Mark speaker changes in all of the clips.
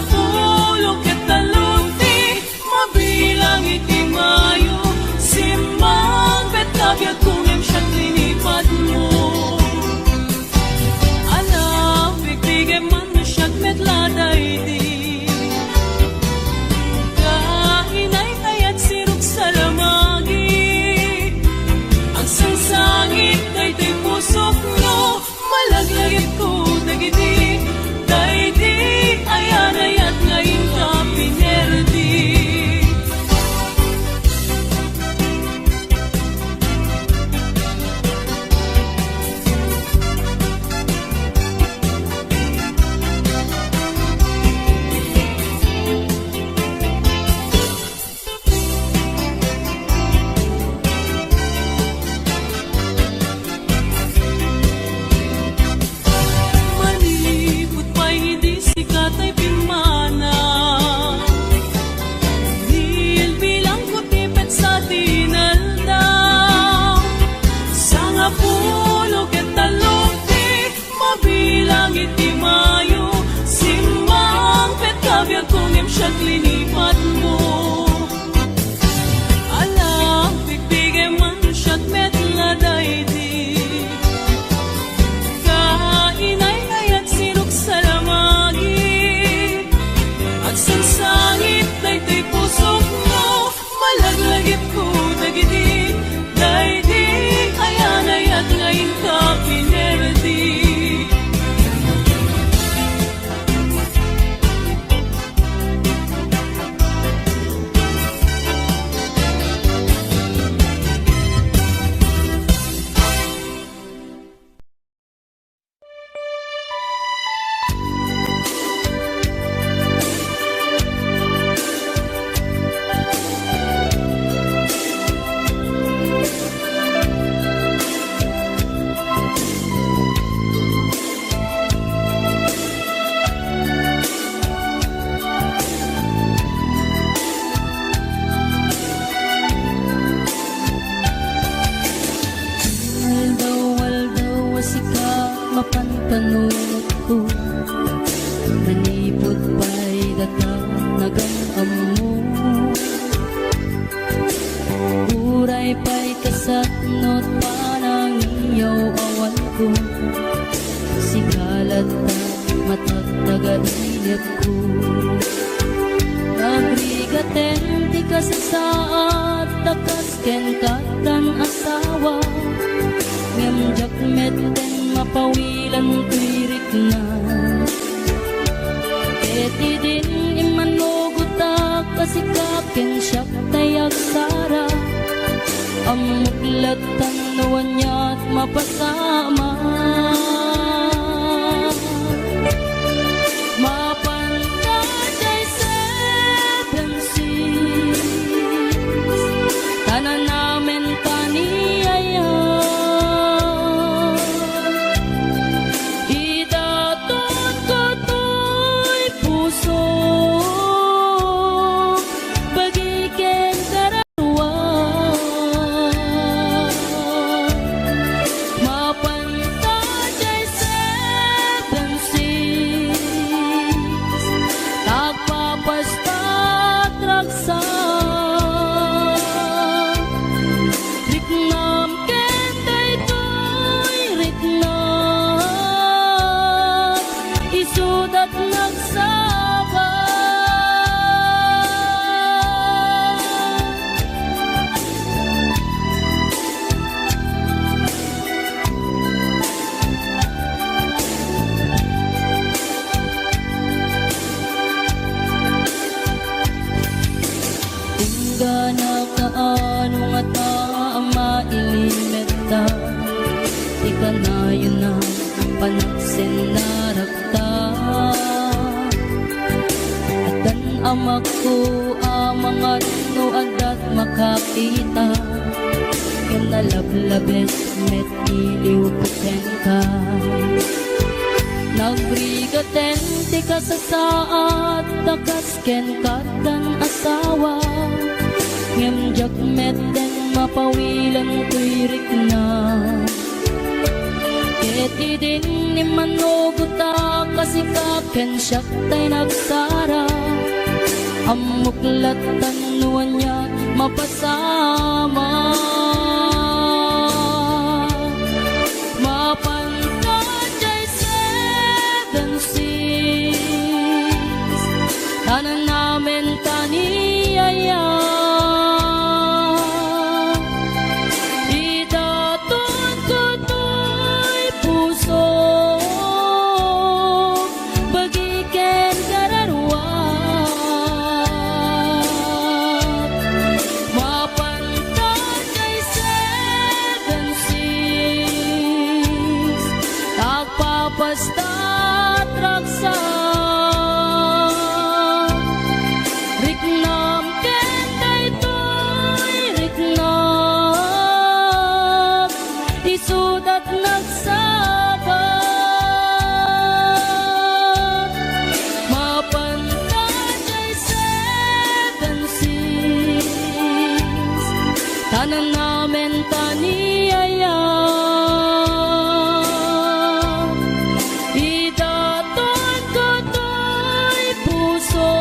Speaker 1: pulo ket talunti mabilang iti mayo simmang bet kabyag kung siya linipat mo. Alam bigbigay man na siyag metladay di kahinay kayat sirok sa lamagi ang sangsangit daytoy pusok no malaglagit ko dagiti daydi ayanayat ngayon ka pinerdi. Linipat mo. Alam, bigbigay man siyat metladay di kainay kayat sirok sa lamagi at sangsangit daytoy pusok mo malaglagip ko dagiti daydi ayanayat ngayon ka pinerdi.
Speaker 2: Mapantanunod ko manipod pa'y naganam mo uray pa'y kasatnot panang iyaw awan ko sigalat na matagtaga-init ko nagrigaten ti kasasaat takas ken katan asawa ngamjak meten mapawilan tuirik na eti din imanugutak kasikaken siyak tayag sara amuglatan nawan niya't mapasama mapantajay seven seas tanan namin kaniyaya kanayon na panaksin na rakta atan amak ko amangat no adat makakita kanalablabes met iliw puten ka nagrigaten ti kasasaat takas ken katan asawa ngamjak meten mapawilan tuirik na Ket idin ni manuguta kasi kaken siya tay nagsara. Amuklat tanuan niya mapasama. Mapantajay seven seas, tanan namin taniyaya. Idaton ko to'y puso, bagiken kararwa. Mapantajay seven seas, tagpapasta't raksa. Riknam ken daytoy riknam, isudat nagsabat. Mapantajay seven seas, tanan namin taniyaya. Idaton ko to'y puso,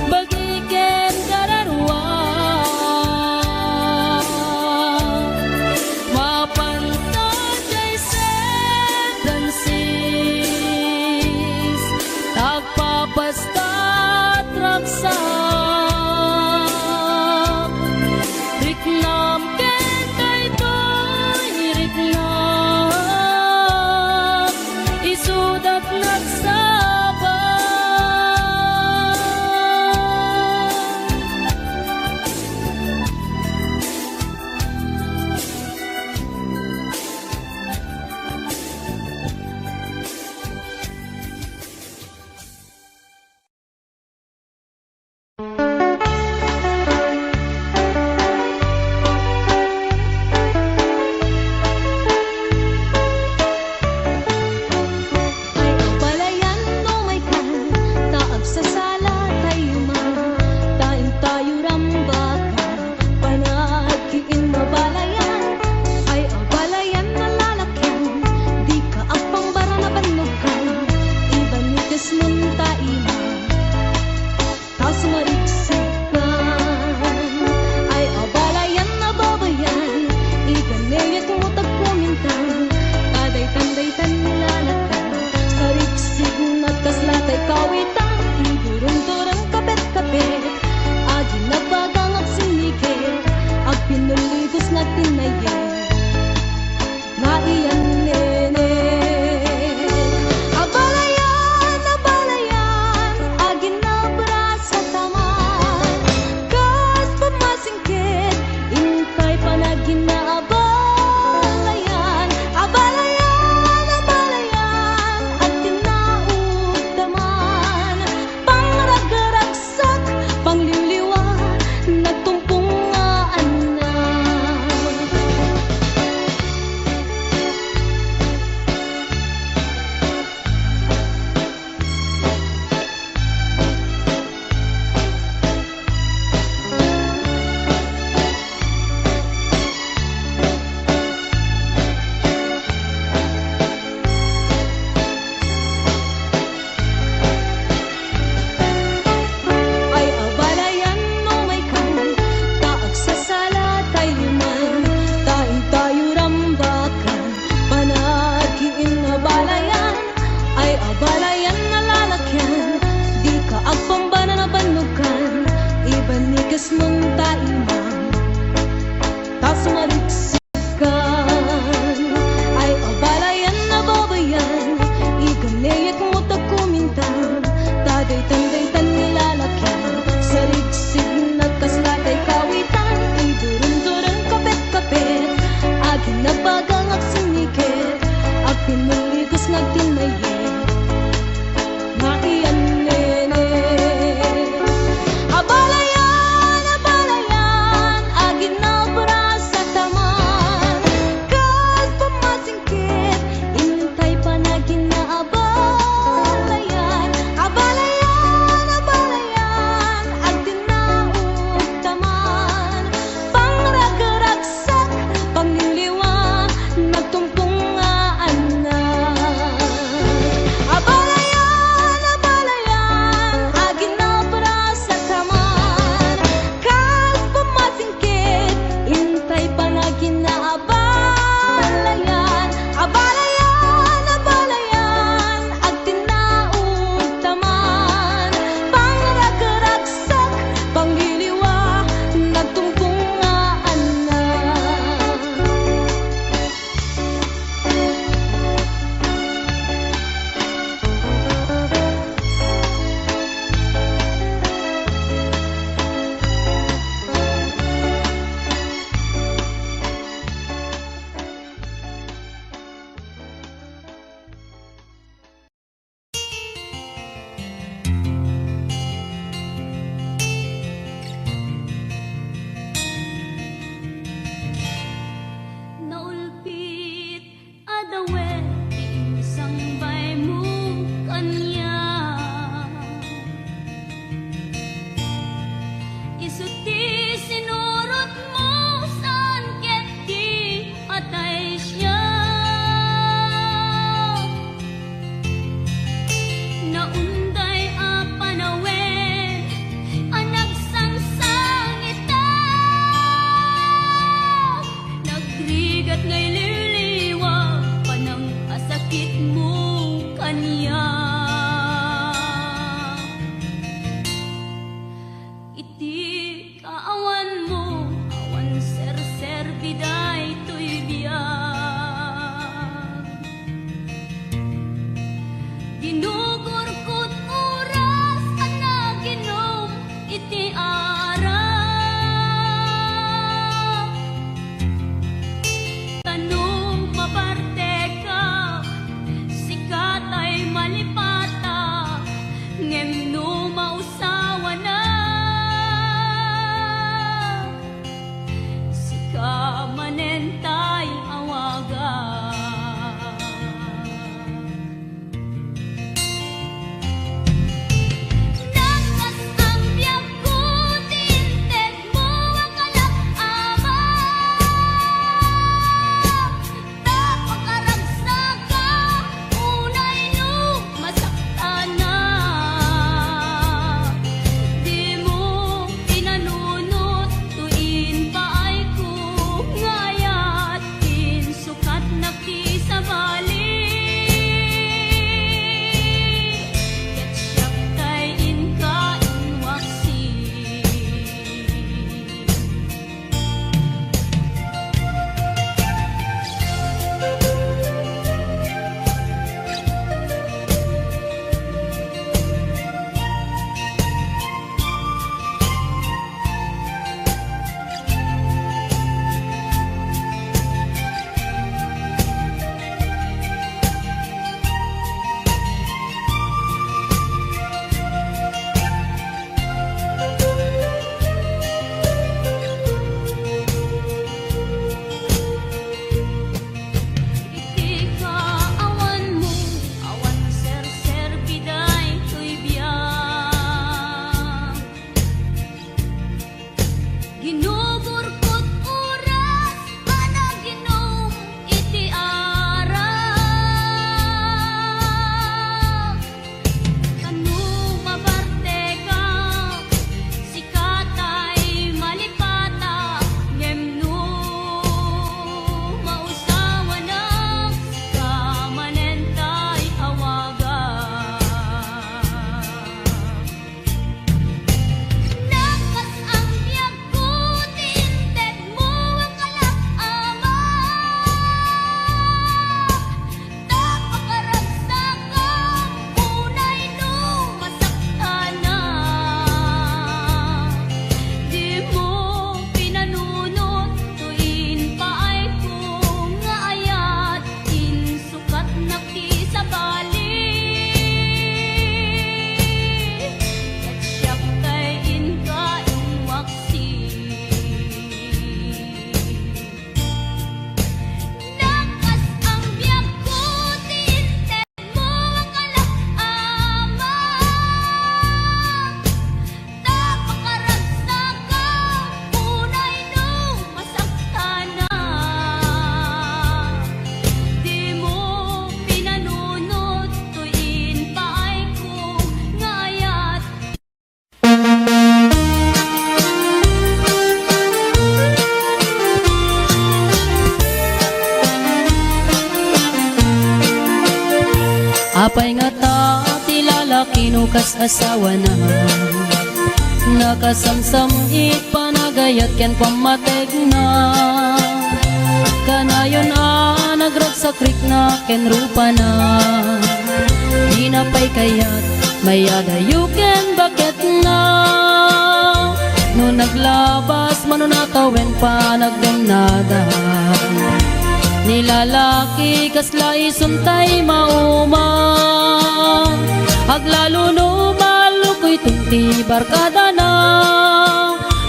Speaker 2: bagiken kararwa. Mapantajay seven seas, tagpapasta't raksa. Riknam ken daytoy riknam, isudat Apay nga ta ti lalaki no kas asawa na, nakasamsam it panagayat ken pamateg na. Kanayon nagragsakrik na ken rupa na, di na pay kayat mayadayo ken bakit na. No naglabas manunatawen pa nagdunada, nilalaki kasla isuntay mauma. Aglalo no malukoy tunti barkada na,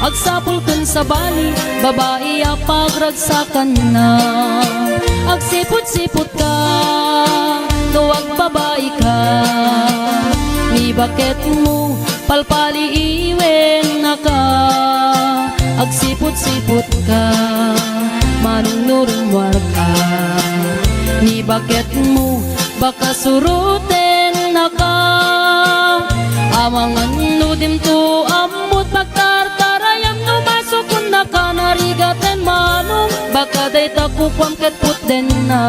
Speaker 2: agsapul kun sa bali babae pagragsakan na. Agsipot-sipot ka tuwag babae ka, ni bakit mo palpali iwen na ka. Agsipot-sipot ka manunurumwar ka, ni bakit mo baka suruten na ka. Amangan nudim to amot pagtartarayam no masukun na ka narigaten manong, baka day takukwam ket puten na.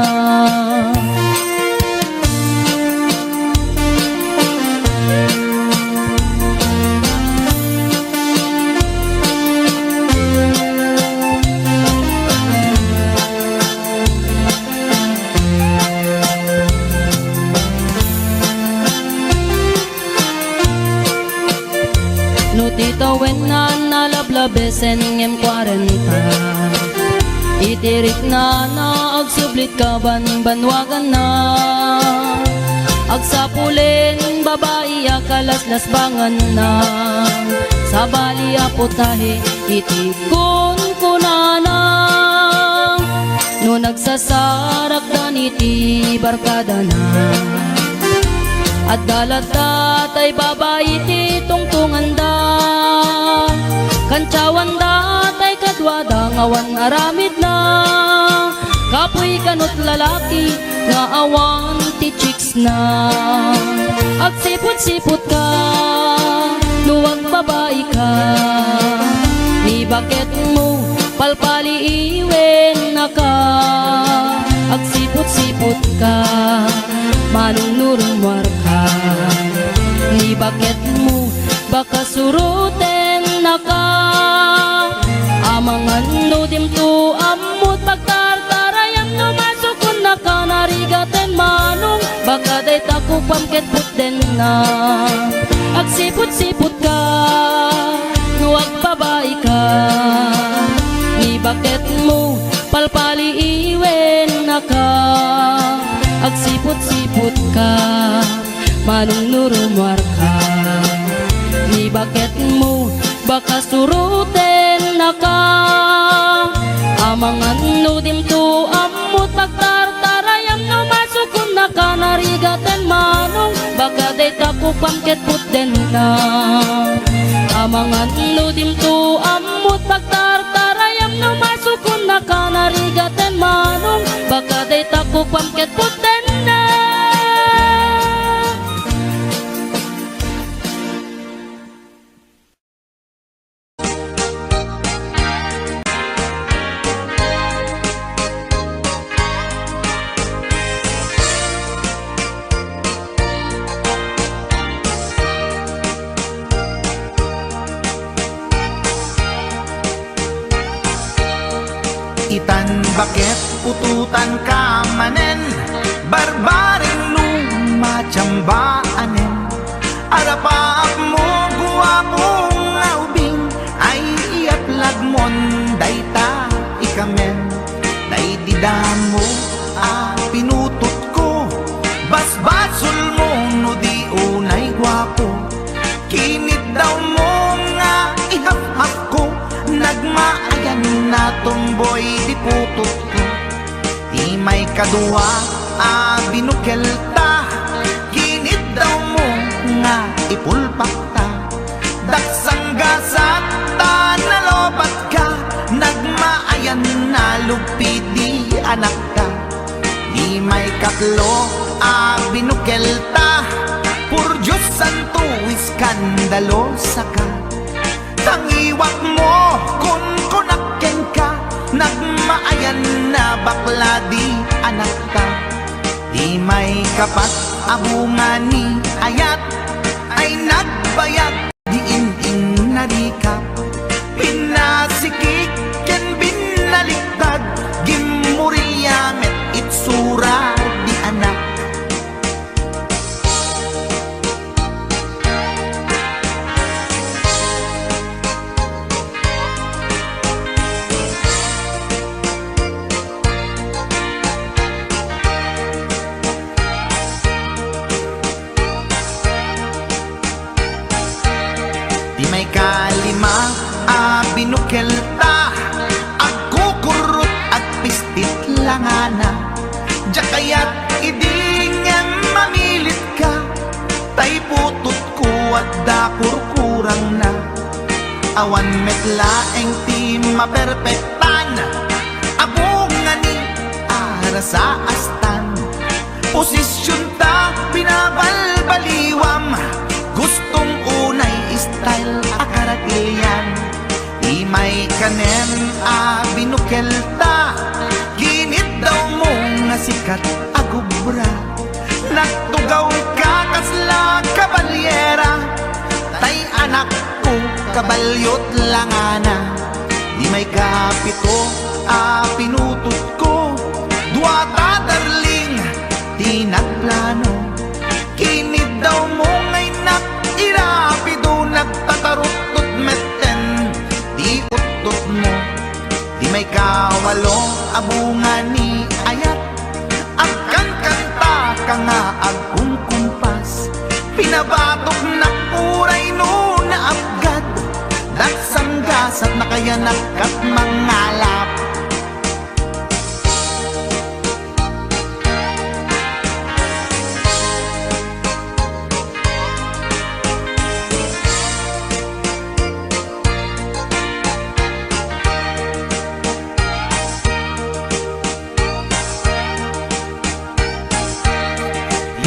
Speaker 2: Titawen na nalablabesen ngem 40, itirik na agsublit ka banwagan na. Agsapulin babae akalaslas bangan na, sa bali aputahe itikon kunana. No nagsasarak dan iti barkada na, at dalat ay babae ti tungtungan da. Kantsawan da tay kadwada ngawan aramid na, kapoy kanot lalaki nga awan ti chicks na. Agsipot-sipot ka luwag babae ka, ni bakit mo palpali iwen na ka. Agsipot-sipot ka manunurumwar ka, ni bakit mo baka suruten na ka. Amangan nudim to amot pagtartarayam no masukun na ka narigaten manong, baka day takukwam ket puten na. Agsipot-sipot ka nuwag babae ka, ni bakit mo palpali iwen na ka. Agsipot-sipot ka manunurumwar ka, ni bakit mo baka suruten na ka. Amangan nudim to amot pagtartarayam no masukun na ka narigaten manong, baka day takukwam ket puten na. Amangan nudim to amot pagtartarayam no masukun na ka narigaten manong, baka day takukwam ket puten na.
Speaker 3: Itan bakit ututan ka manen, barbaring lumachambaanen. Arapaap mo guwapong aubing, ay iatlag mon dayta ikamen. Naididamo pinutot ko, basbasul mo no di unay guwapo. Kinit daw mo nga ihap-hap ko, nagmaayan na tomboy di putot ko. Di may kaduwa binukelta, kinit daw mo nga ipulpak ta. Daksang gasat ta nalobat ka, nagmaayan na lugpi di anak ka. Di may katlo binukelta, pur Diyos santo iskandalosa ka. Tangiwak mo kun kunakken ka, nagmaayan na bakla di anak ka. Di may kapat abungan ni Ayat ay nagbayag diin-in na rikap. Pinasikik ken binaliktad gimurilya met itsura di anak. Di may kalima binukelta agkukurot at pistit langana. Diya kaya't idingan mamilit ka, tay putot ko at dakurkurang na. Awan metlaeng ti maperpektan, abungan ni ara sa astan. Posisyon ta binabalbaliwam, gustong unay style akaragilyan. Di may kanen binukelta, ginit daw mo nga sikat agubra. Nagtugaw ka kasla kabalyera, tay anak ko kabalyot langana. Di may kapito pinutot ko, duwata darling di nagplano. Kinid daw mo ngay nak irapido, nagtatarot metten di utot mo. Di may kawalo abungan ni Ayat, agkan kanta ka nga agkumkumpas. Pinabatok na uray no na abgad, daksang gasat na kaya nakat mangalap.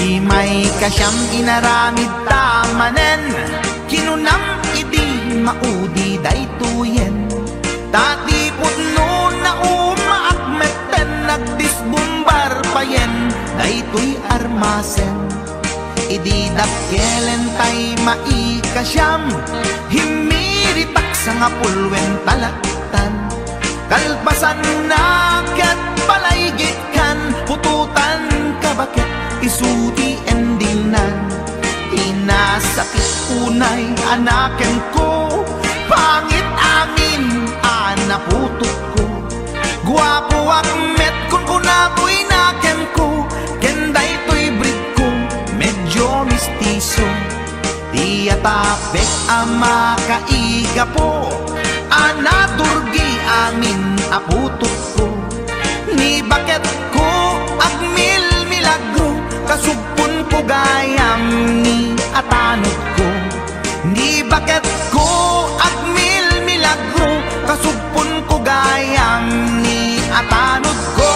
Speaker 3: Di may kasyam inaramid tamanen, kinunam idi maudi daytoyen. Tati putno na umaakmeten, nagdisbumbar payen daytoy armasen. Idi dakkelen tay maikasyam, himiritak sa nga pulwen talaktan. Kalpasan na kat palaygit kan, pututan kabakit isuti endingnan. Inasakit unay anaken ko, pangit amin anaputot ko. Guwapo akmet kung kunaboy naken ko, kenday to'y breed ko medyo mistiso. Di atapek ama kaiga po, anaturgi amin aputot ko. Ni bakit ko agmil milagro, kasugpon ko gayam ni atanot ko. Ni bakit ko agmil milagro, kasugpon ko gayam ni atanot ko.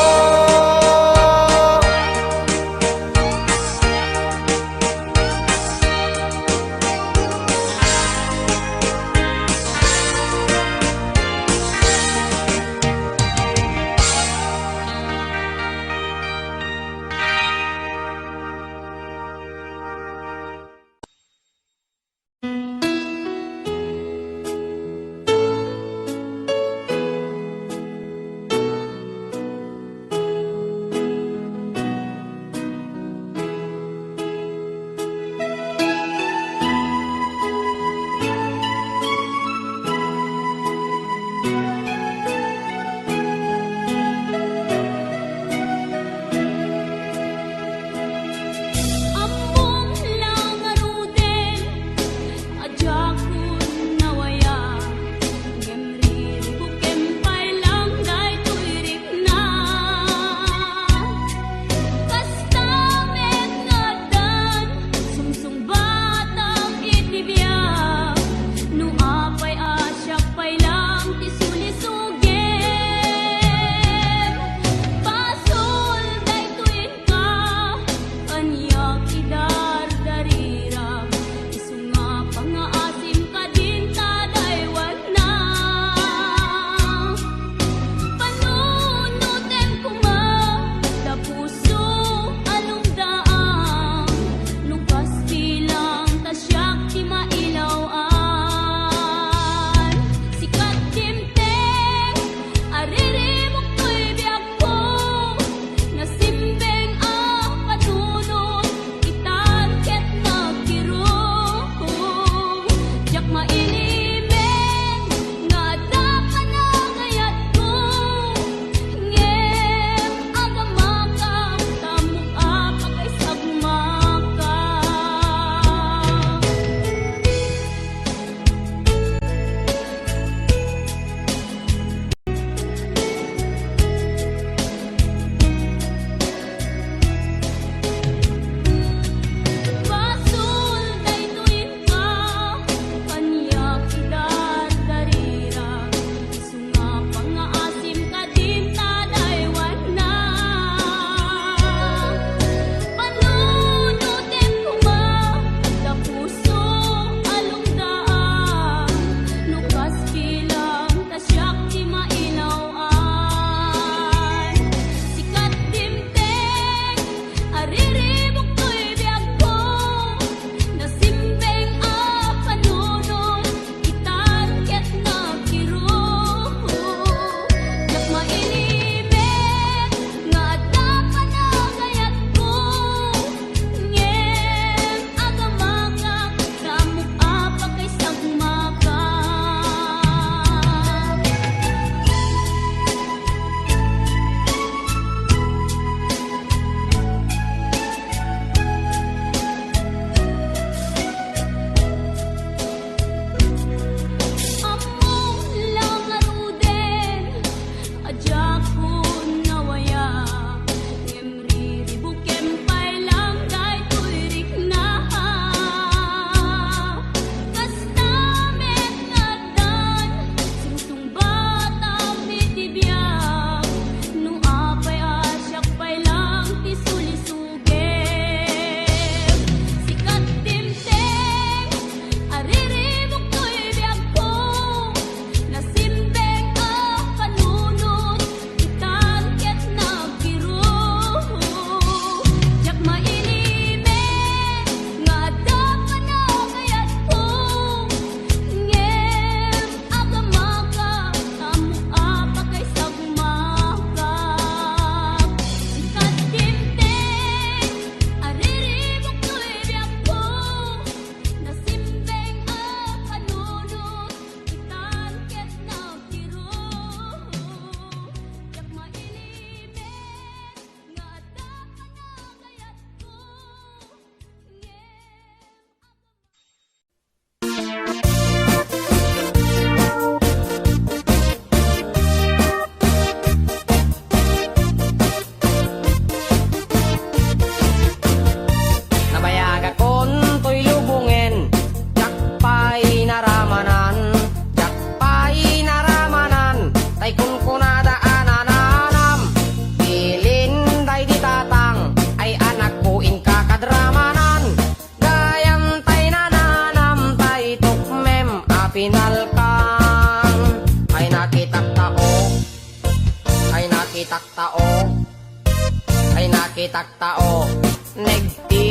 Speaker 4: taktao negti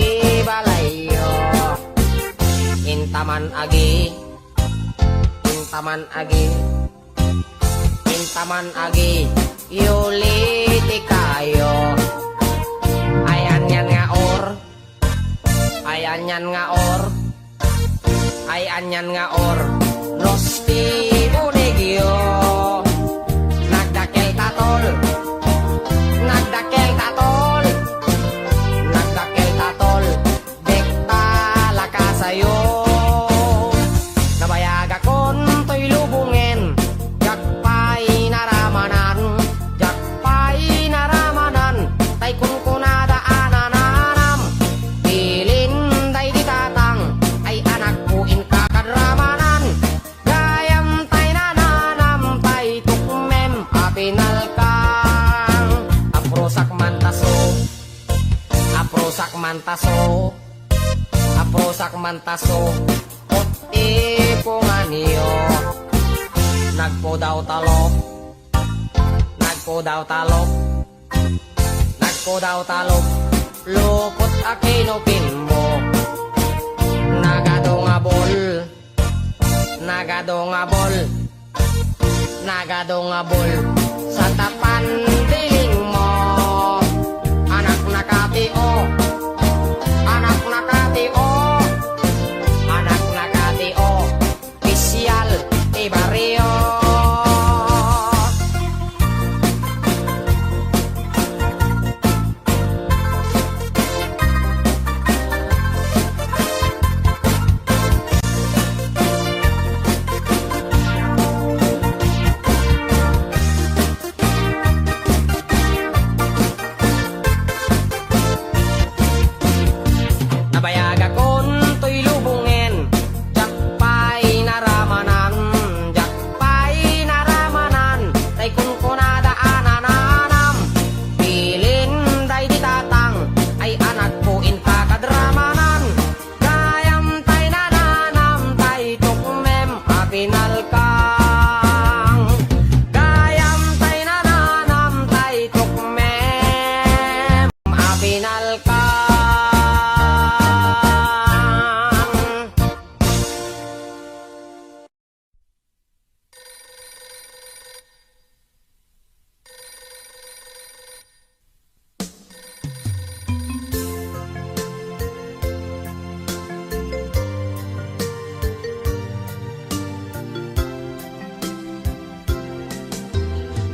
Speaker 4: balayo intaman agi intaman agi intaman agi yuliti kayo ayan yan nga or ayan yan nga or ayan yan nga or rosti bunigyo nagdakel tatol nagdakel tatol nagdakel tatol dekta lakasayo nabayaga kon to'y lubungin jakpay naramanan jakpay naramanan tay kun kunada anananam pilin day di tatang ay anak ko in kakadramanan gayam tay nananam tay tukmem apinal kang aprosak mantaso aprosak mantaso aprosak mantaso oti punganiyo nagpodaw talok nagpodaw talok nagpodaw talok lukot akinupin mo nagadongabol nagadongabol nagadongabol sa tapan diling mo anak nakatio anak nakatio anak nakatio pisyal di barrio nabayaga kon to'y lubungin jakpay naramanan jakpay naramanan tay kun kunada anananam pilin day di tatang ay anak ko in kakadramanan gayam tay nananam tay tukmem apinal kang gayam tay nananam tay tukmem apinal kang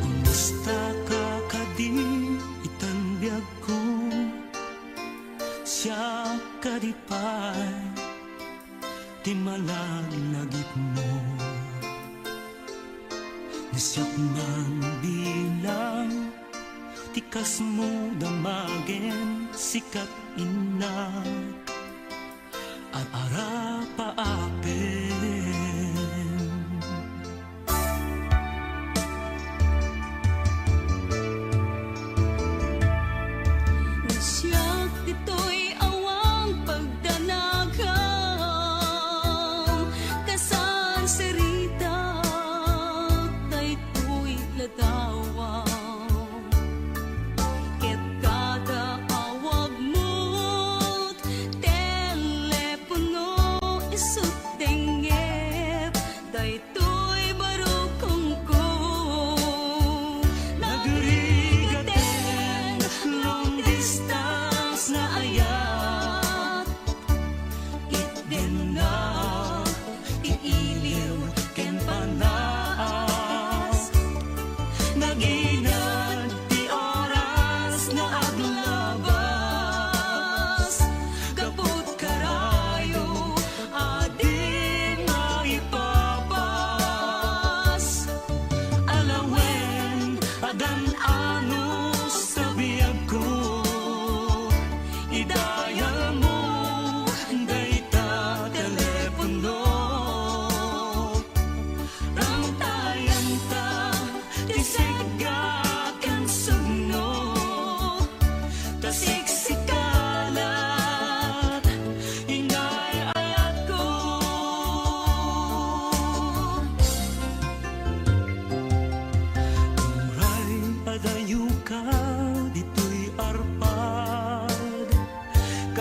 Speaker 5: Kumusta ka kadi itanbiag ko siya kadipay di malalagip mo nasyak man bilang tikas mo damagin sikat inak at ara paapin
Speaker 1: Siyak dito'y awang pagdanagam kasan serita daytoy ladawam ket kada awag mo't telepono isut tengep daytoy barukong ko
Speaker 5: Nagrigaten, long distance na ayat Itden na, iiliw, ken panas Naginad, di oras na aglabas Kaput karayo, adin na ipapa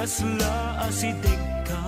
Speaker 5: asla asideg ka.